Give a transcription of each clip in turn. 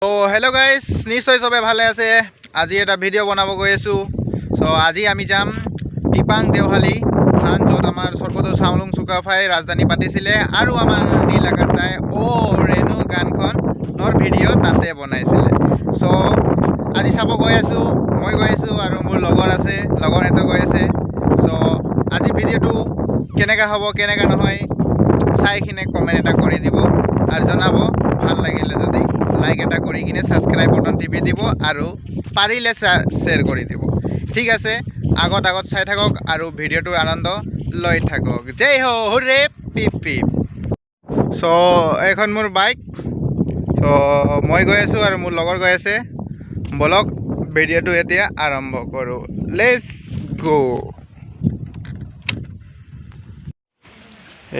তো hello' guys, নিশ্চয় চবে ভালে আছে। আজি এটা ভিডিঅ' বনাব গৈ আছোঁ। আজি আমি যাম টিপাং দেওহালী থান, য'ত আমাৰ স্বৰ্গদেউ চাওলুং চুকাফাই ৰাজধানী পাতিছিলে আৰু আমাৰ নীল আকাশ দাই ৰেণু গানখনৰ ভিডিঅ' তাতে বনাইছিলে। আজি চাব গৈ আছোঁ, মই গৈ আছোঁ আৰু মোৰ লগৰ আছে, লগৰহেঁতে গৈ আছে। আজি ভিডিঅ'টো কেনেকৈ হ'ব কেনেকৈ নহয় চাই কিনে কমেণ্ট এটা কৰি দিব আৰু জনাব। ভাল লাগিলে যদি লাইক এটা কৰি কিনে ছাবস্ক্ৰাইব বটন টিপি দিব আৰু পাৰিলে শ্বেয়াৰ কৰি দিব। ঠিক আছে, আগত চাই থাকক আৰু ভিডিঅ'টোৰ আনন্দ লৈ থাকক। জয় হো হুৰে পিপ পিপ। এইখন মোৰ বাইক। মই গৈ আছোঁ আৰু মোৰ লগৰ গৈ আছে। বলক ভিডিঅ'টো এতিয়া আৰম্ভ কৰোঁ। লেটছ গো।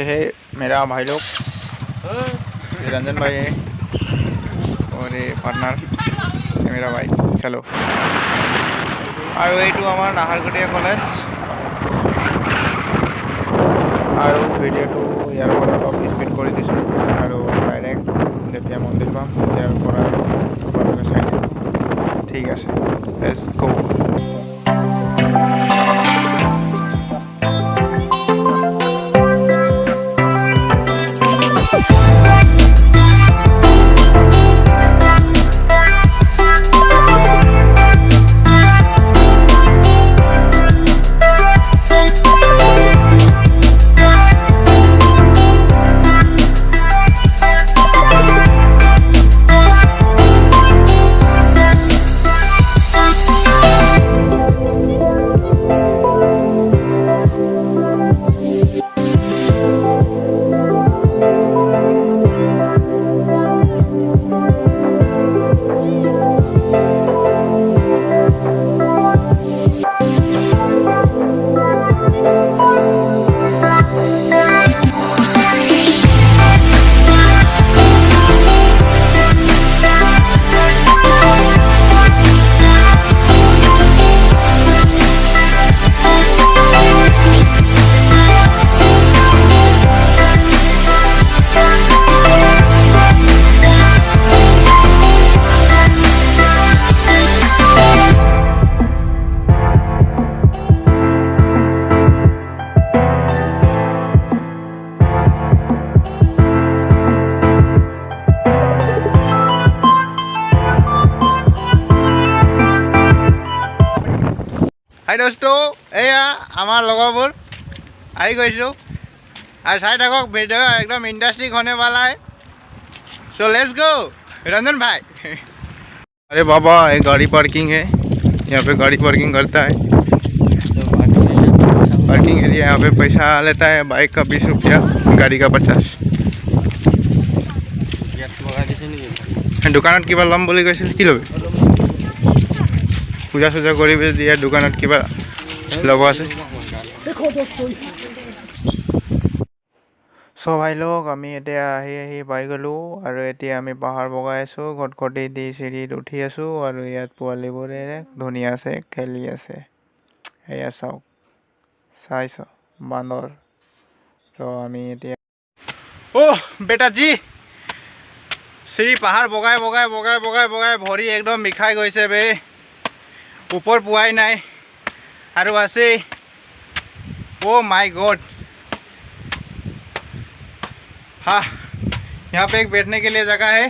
हे मेरा भाई लोग, रंजन भाई है और ये पार्टनर मेरा भाई। चलो, और এইটো আমাৰ নাহৰকটীয়া কলেজ আৰু ভিডিঅ'টো ইয়াৰ পৰা অলপ স্পীড কৰি দিছোঁ আৰু ডাইৰেক্ট যেতিয়া মন্দিৰ পাম তেতিয়াৰ পৰা আপোনালোকে চাই দিব। ঠিক আছে, লেটছ গো। হাই দোস্ত, এয়া আমাৰ লগৰবোৰ আহি গৈছোঁ আৰু চাই থাকক ভিডিঅ' একদম ইণ্টাৰেষ্টিং होने वाला है। सो लेट्स गो रंजन भाई। अरे बाबा, ये गाड़ी पार्किंग है, यहाँ पे गाड़ी पार्किंग करता है। पार्किंग एरिया यहाँ पे पैसा लेता है, बाइक का 20 रुपया, गाड़ी का 50। দোকানত কিবা ল'ম বুলি কৈছিল, কি ল'বি? পূজা চূজা কৰিবি যদি ইয়াৰ দোকানত কিবা ল'ব আছে। ভাই লোক, আমি এতিয়া আহি পাই গ'লোঁ আৰু এতিয়া আমি পাহাৰ বগাই আছোঁ, ঘটঘটি দি চিৰিত উঠি আছোঁ আৰু ইয়াত পোৱালিবোৰে ধুনীয়াছে খেলি আছে। এয়া চাওক, চাইছ বান্দৰ। আমি এতিয়া বেটাজী চিৰি পাহাৰ বগাই বগাই বগাই বগাই বগাই ভৰি একদম বিষাই গৈছে বে। ऊपर पुआई नहीं और ऐसे ओ माय गॉड। हाँ, यहाँ पे एक बैठने के लिए जगह है,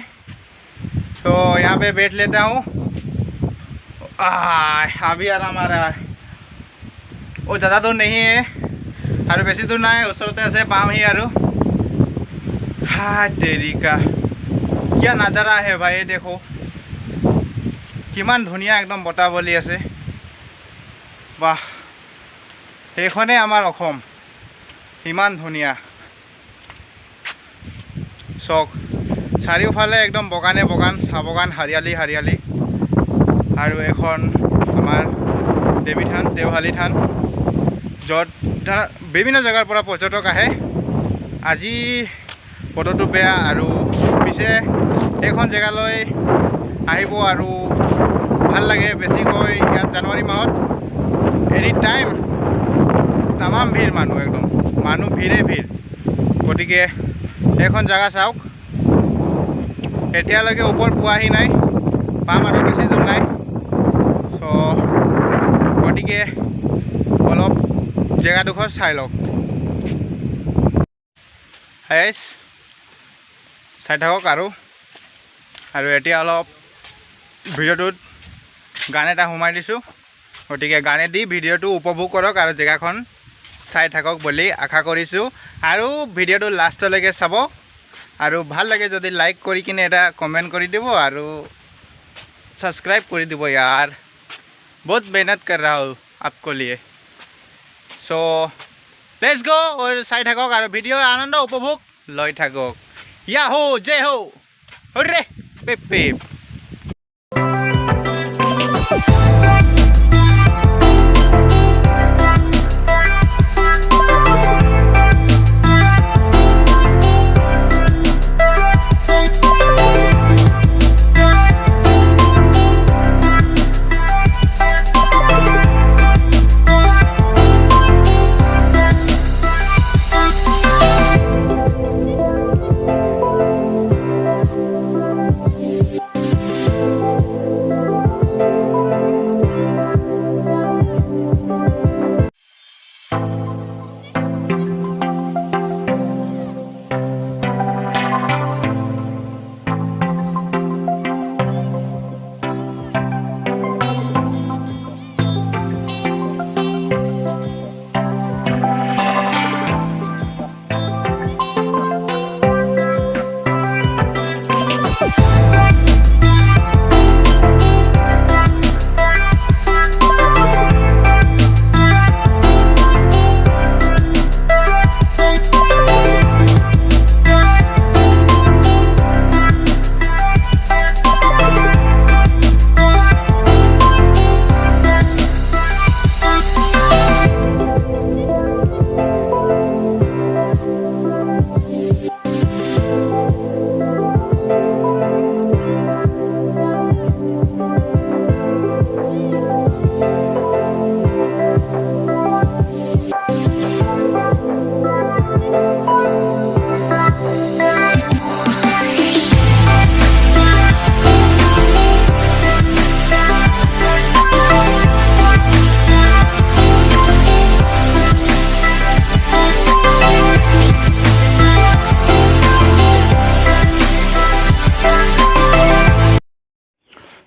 तो यहाँ पे बैठ लेता हूँ। अभी आराम आ रहा है। वो ज़्यादा दूर नहीं है और बेसी दूर ना है, उसरते से पाम ही और हाँ तेरी का क्या नज़ारा है भाई। देखो কিমান ধুনীয়া একদম বতাহ বলি আছে। বাহ, এইখনেই আমাৰ অসম, ইমান ধুনীয়া। চক চাৰিওফালে একদম বগানে বগান, চাহ বগান, হাৰিয়ালি হাৰিয়ালি। আৰু এখন আমাৰ দেৱী থান, দেওহালী থান, য'ত বিভিন্ন জেগাৰ পৰা পৰ্যটক আহে। আজি বতৰটো বেয়া আৰু পিছে এইখন জেগালৈ আহিব আৰু ভাল লাগে বেছিকৈ। ইয়াত জানুৱাৰী মাহত এনি টাইম তামাম ভিৰ, মানুহ ভিৰে ভিৰ। গতিকে এইখন জাগা চাওক, এতিয়ালৈকে ওপৰ পোৱাহি নাই। পাম আৰু বেছি দূৰ নাই চ' গতিকে অলপ জেগাডোখৰ চাই লওক গাইজ চাই থাকক আৰু এতিয়া অলপ ভিডিঅ'টোত গান এটা সোমাই দিছোঁ গতিকে গানেদি ভিডিঅ'টো উপভোগ কৰক আৰু জেগাখন চাই থাকক বুলি আশা কৰিছোঁ আৰু ভিডিঅ'টো লাষ্টলৈকে চাব আৰু ভাল লাগে যদি লাইক কৰি কিনে এটা কমেণ্ট কৰি দিব আৰু सब्सक्राइब कर দিব यार बहुत मेहनत कर रहा हूँ आपको लिए सो लेट्स गो और চাই থাকক আৰু ভিডিঅ আনন্দ উপভোগ লৈ থাকক ইয়াহো জয় হো হৰে পেপ পেপ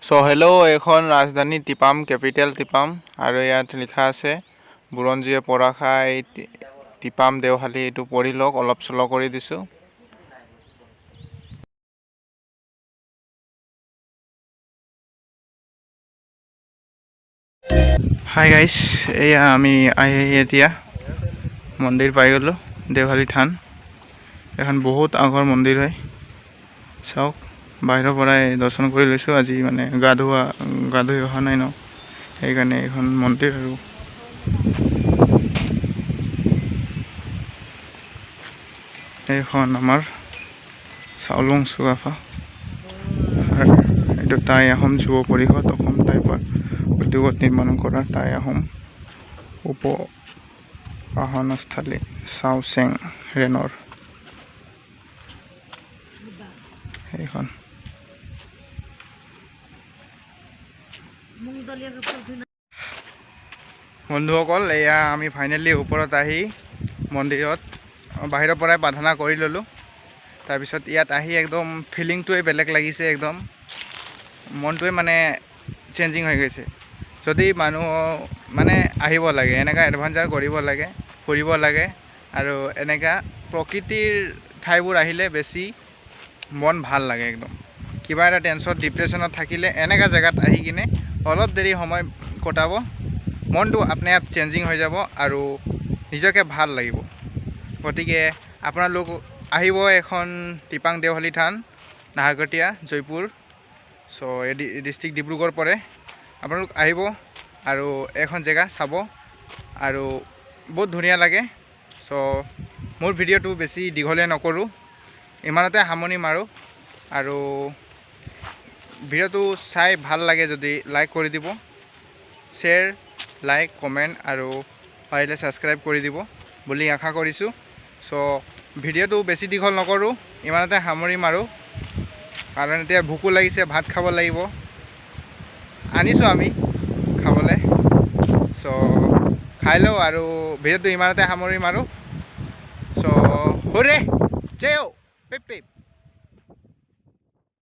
सो हेलो এখন राजधानी টিপাম कैपिटल টিপাম আৰু ইয়াত লিখা আছে বুৰঞ্জীয়ে পৰাখাই টিপাম দেওহালী এটো পঢ়ি লওক অলপ চল কৰি দিছো হাই গাইস এয়া আমি এতিয়া মন্দিৰ পাই গলো দেওহালী থান এখন বহুত আগৰ মন্দিৰ হয় চাওক বাহিৰৰ পৰা দৰ্শন কৰি লৈছো আজি মানে গাধুই অহা নাই ন সেইকাৰণে এখন মন্দিৰ আৰু এইখন আমাৰ চাউলুং চুকাফা আৰু এইটো টাই আহোম যুৱ পৰিষদ অসম টাইপৰ উদ্যোগত নিৰ্মাণ কৰা টাই আহোম উপ বাহনস্থলী চাওচেং ৰেনৰ এইখন বন্ধুসকল এয়া আমি ফাইনেলি ওপৰত আহি মন্দিৰত বাহিৰৰ পৰাই প্ৰাৰ্থনা কৰি ললো তাৰ পিছত ইয়াত আহি একদম ফিলিংটোৱে বেলেগ লাগিছে একদম মনটোৱে মানে চেঞ্জিং হৈ গৈছে যদি মানুহ মানে আহিব লাগে এনেকা এডভেঞ্চাৰ কৰিব লাগে ফুৰিব লাগে আৰু এনেকা প্ৰকৃতিৰ ঠাইবোৰ আহিলে বেছি মন ভাল লাগে একদম কিবা এটা টেনশন ডিপ্ৰেছনত থাকিলে এনেকা জায়গাত আহি কিনে অলপ দেৰি সময় কটাব মনটো আপনে আপ চেঞ্জিং হৈ যাব আৰু নিজকে ভাল লাগিব গতিকে আপোনালোক আহিব এখন টিপাং দেওহালী থান নাহৰকটীয়া জয়পুৰ সো এই ডিস্ট্ৰিক্ট ডিব্ৰুগড় পৰে আপোনালোক আহিব আৰু এখন জেগা চাব আৰু বহুত ধুনীয়া লাগে সো মোৰ ভিডিঅ'টো বেছি দীঘলীয়া নকৰোঁ ইমানতে সামৰণি মাৰোঁ আৰু ভিডিঅ'টো চাই ভাল লাগে যদি লাইক কৰি দিব শ্বেয়াৰ লাইক কমেণ্ট আৰু পাৰিলে ছাবস্ক্ৰাইব কৰি দিব বুলি আশা কৰিছোঁ সো ভিডিঅ'টো বেছি দীঘল নকৰোঁ ইমানতে সামৰণি মাৰোঁ কাৰণ এতিয়া ভোকো লাগিছে ভাত খাব লাগিব আনিছোঁ আমি খাবলৈ। চ' খাই লওঁ আৰু ভিডিঅ'টো ইমানতে সামৰিম আৰু। চ' হুৰে জেও পিপ পিপ।